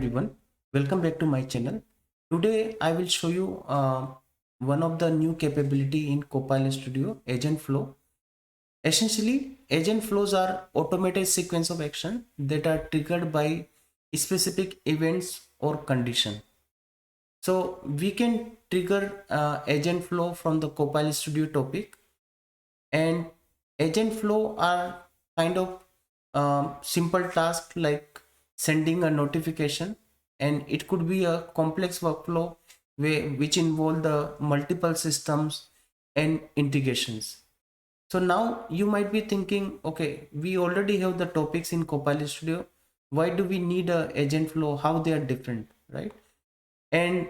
everyone, welcome back to my channel. Today I will show you one of the new capability in Copilot Studio, Agent Flow. Essentially, agent flows are automated sequence of action that are triggered by specific events or condition. So we can trigger agent flow from the Copilot Studio topic, and agent flow are kind of simple task like sending a notification, and it could be a complex workflow which involve the multiple systems and integrations. So now you might be thinking, okay, we already have the topics in Copilot Studio, why do we need a agent flow, how they are different, right? And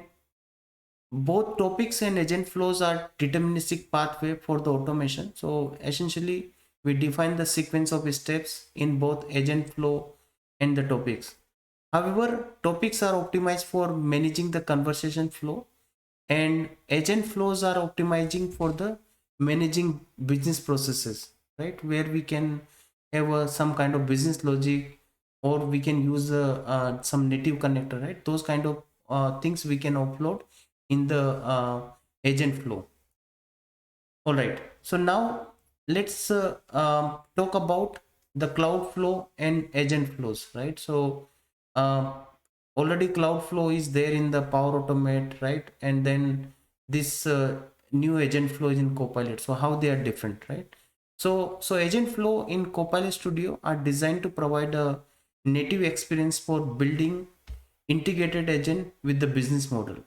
both topics and agent flows are deterministic pathway for the automation. So essentially we define the sequence of steps in both agent flow and the topics. However, topics are optimized for managing the conversation flow, and agent flows are optimizing for the managing business processes, right? Where we can have some kind of business logic, or we can use some native connector, right? Those kind of things we can upload in the agent flow. All right, so now let's talk about the cloud flow and agent flows, right? So uh, already cloud flow is there in the Power Automate, right? And then this new agent flow is in Copilot. So how they are different, right? So agent flow in Copilot Studio are designed to provide a native experience for building integrated agent with the business model.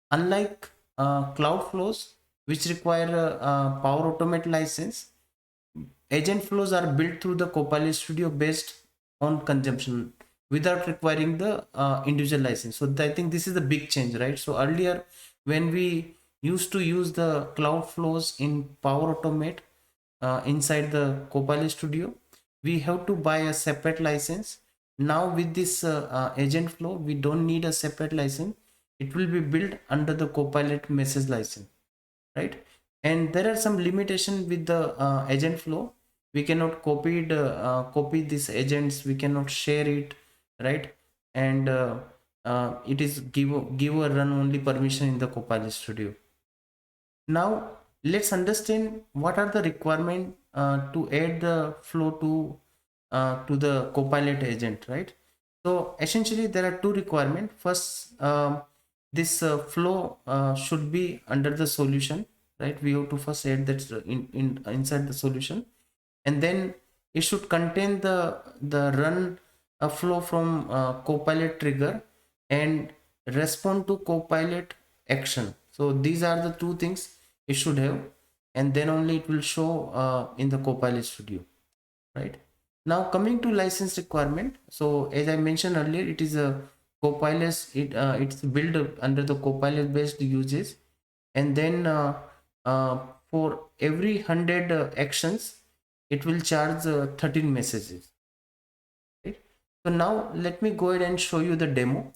Unlike cloud flows, which require a Power Automate license, agent flows are built through the Copilot Studio based on consumption without requiring the individual license. So I think this is the big change, right? So earlier, when we used to use the cloud flows in Power Automate inside the Copilot Studio, we have to buy a separate license. Now with this agent flow, we don't need a separate license. It will be built under the Copilot message license, right? And there are some limitation with the agent flow. We cannot copy these agents, we cannot share it, right? And it is give a run only permission in the Copilot Studio. Now let's understand what are the requirement to add the flow to the Copilot agent, right? So essentially there are two requirements. First, this flow should be under the solution, right? We have to first add that inside the solution, and then it should contain the run a flow from Copilot trigger and respond to Copilot action. So these are the two things it should have, and then only it will show in the Copilot Studio, right? Now coming to license requirement, so as I mentioned earlier, it is a Copilot, it's built under the Copilot based uses, and then for every 100 actions it will charge 13 messages, right? So now let me go ahead and show you the demo.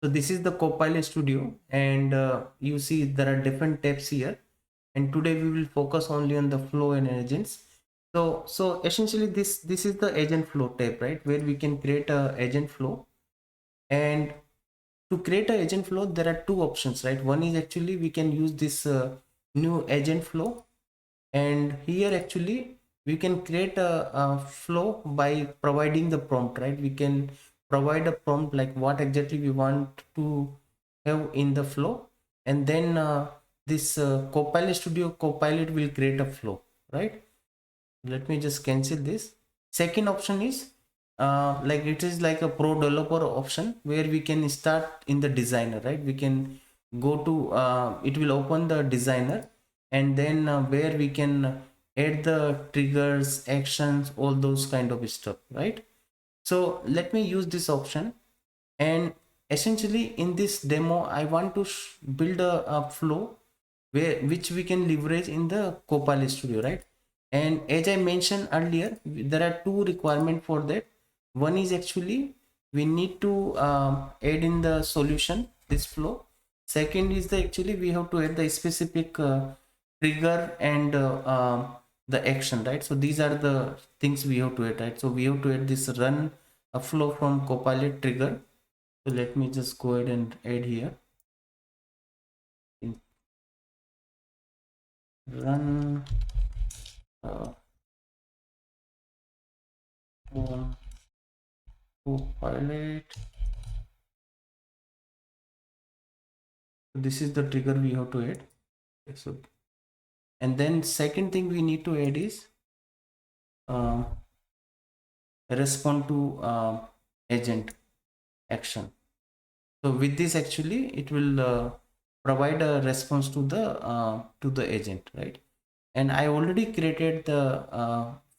So this is the Copilot Studio, and you see there are different tabs here, and today we will focus only on the flow and agents. So essentially this is the agent flow tab, right, where we can create a agent flow. And to create a agent flow, there are two options, right? One is actually we can use this new agent flow, and here actually we can create a flow by providing the prompt, right? We can provide a prompt like what exactly we want to have in the flow, and then this Copilot Studio Copilot will create a flow, right? Let me just cancel this. Second option is like it is like a pro developer option where we can start in the designer, right? We can go to it will open the designer, and then where we can add the triggers, actions, all those kind of stuff, right? So let me use this option, and essentially in this demo I want to build a flow which we can leverage in the Copilot Studio, right? And as I mentioned earlier, there are two requirements for that. One is actually we need to add in the solution this flow. Second is the actually we have to add the specific trigger and the action, right? So these are the things we have to add, right? So we have to add this run a flow from Copilot trigger. So let me just go ahead and add here. Run from Copilot. This is the trigger we have to add. So, and then second thing we need to add is uh, respond to agent action. So with this, actually it will provide a response to the agent, right? And I already created the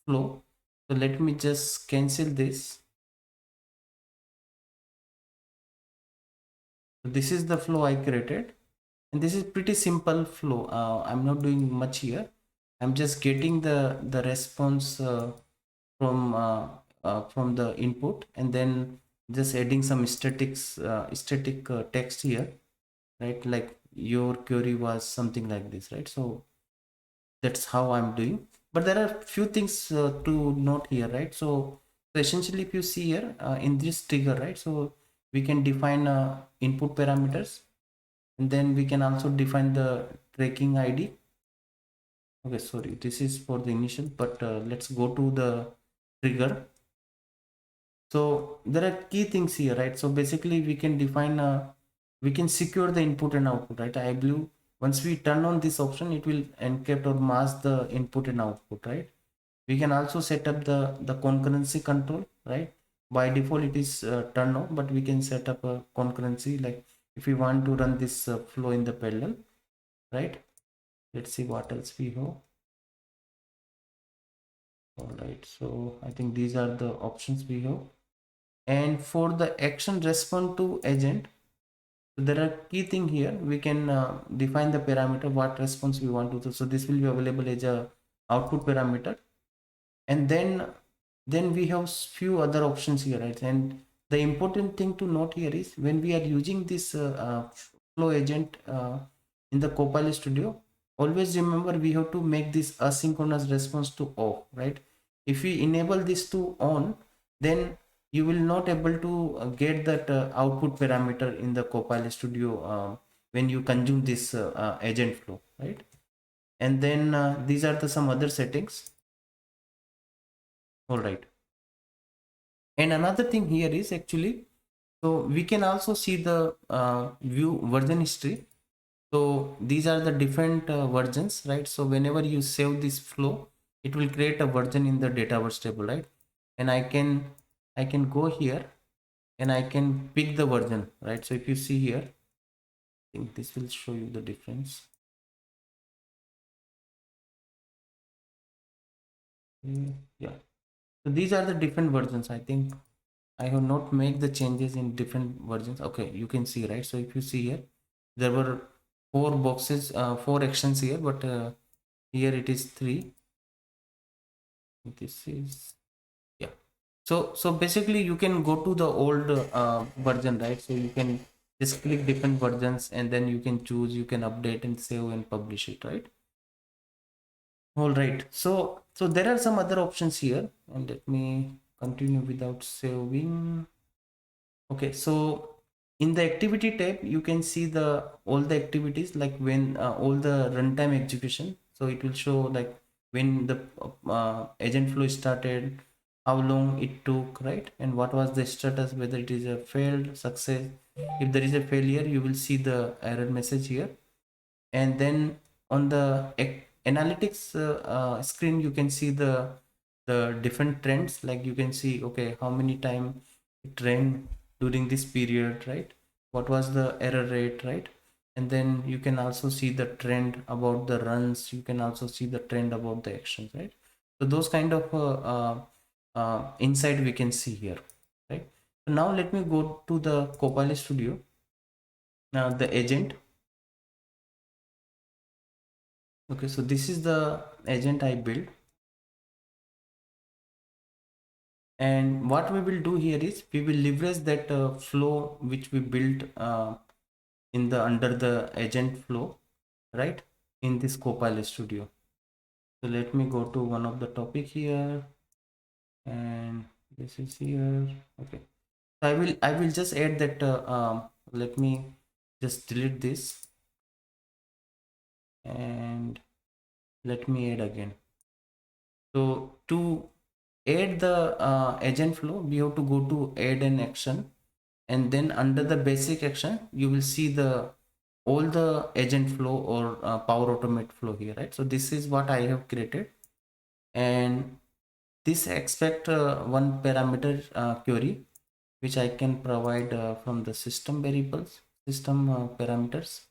flow, so let me just cancel this. So this is the flow I created, and this is pretty simple flow. I'm not doing much here. I'm just getting the response from the input, and then just adding some static text here, right? Like your query was something like this, right? So that's how I'm doing. But there are few things to note here, right? So essentially, if you see here in this trigger, right? So we can define input parameters, and then we can also define the tracking ID. Okay, sorry, this is for the initial, but let's go to the trigger. So there are key things here, right? So basically we can define we can secure the input and output, right? I believe once we turn on this option, it will encrypt or mask the input and output, right? We can also set up the concurrency control, right? By default it is turned on, but we can set up a concurrency, like if we want to run this flow in the parallel, right? Let's see what else we have. All right, so I think these are the options we have. And for the action respond to agent, so there are key thing here. We can define the parameter what response we want to do. So this will be available as a output parameter, and then we have few other options here, right? And the important thing to note here is when we are using this flow agent in the Copilot Studio, always remember we have to make this asynchronous response to off, right? If we enable this to on, then you will not able to get that output parameter in the Copilot Studio when you consume this agent flow, right? And then these are the some other settings. All right. And another thing here is actually, so we can also see the view version history. So these are the different versions, right? So whenever you save this flow, it will create a version in the Dataverse table, right? And I can go here and I can pick the version, right? So if you see here, I think this will show you the difference. Yeah. So these are the different versions. I think I have not made the changes in different versions. Okay, you can see, right? So if you see here, there were four boxes, four actions here, but here it is three. This is, yeah. So basically you can go to the old version, right? So you can just click different versions and then you can choose, you can update and save and publish it, right? All right. So there are some other options here, and let me continue without saving. Okay, so in the activity tab you can see the all the activities, like when all the runtime execution. So it will show like when the agent flow started, how long it took, right? And what was the status, whether it is a failed, success. If there is a failure, you will see the error message here. And then on the analytics screen you can see the different trends, like you can see, okay, how many time it ran during this period, right? What was the error rate, right? And then you can also see the trend about the runs, you can also see the trend about the actions, right? So those kind of insight we can see here, right? So now let me go to the Copilot Studio. Now the agent. Okay, so this is the agent I built, and what we will do here is we will leverage that flow which we built in the under the agent flow, right, in this Copilot Studio. So let me go to one of the topic here, and This is here. Okay, so I will just add that. Let me just delete this and let me add again. So to add the agent flow, we have to go to add an action, and then under the basic action you will see the all the agent flow or power automate flow here, right? So this is what I have created, and this expect one parameter query which I can provide from the system variables, system parameters.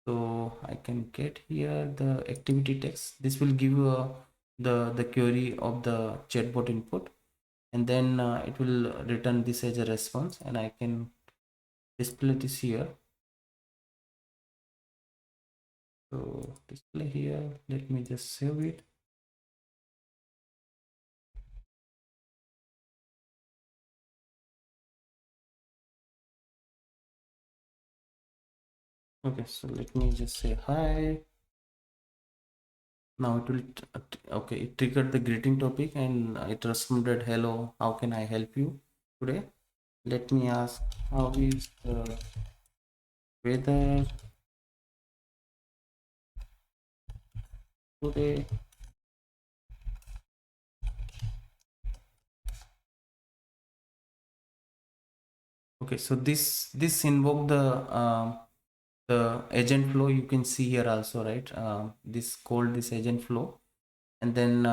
So I can get here the activity text. This will give you the query of the chatbot input, and then it will return this as a response, and I can display this here. So display here, let me just save it. Okay, so let me just say hi. Now it will okay, it triggered the greeting topic and it responded, hello, how can I help you today? Let me ask, how is the weather today? Okay, so this invoke the agent flow. You can see here also, right? This called this agent flow, and then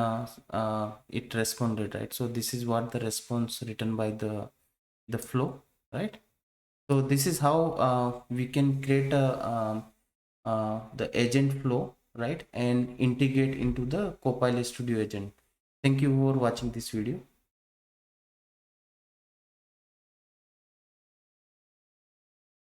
it responded, right? So this is what the response written by the flow, right? So this is how we can create the agent flow, right, and integrate into the Copilot Studio agent. Thank you for watching this video.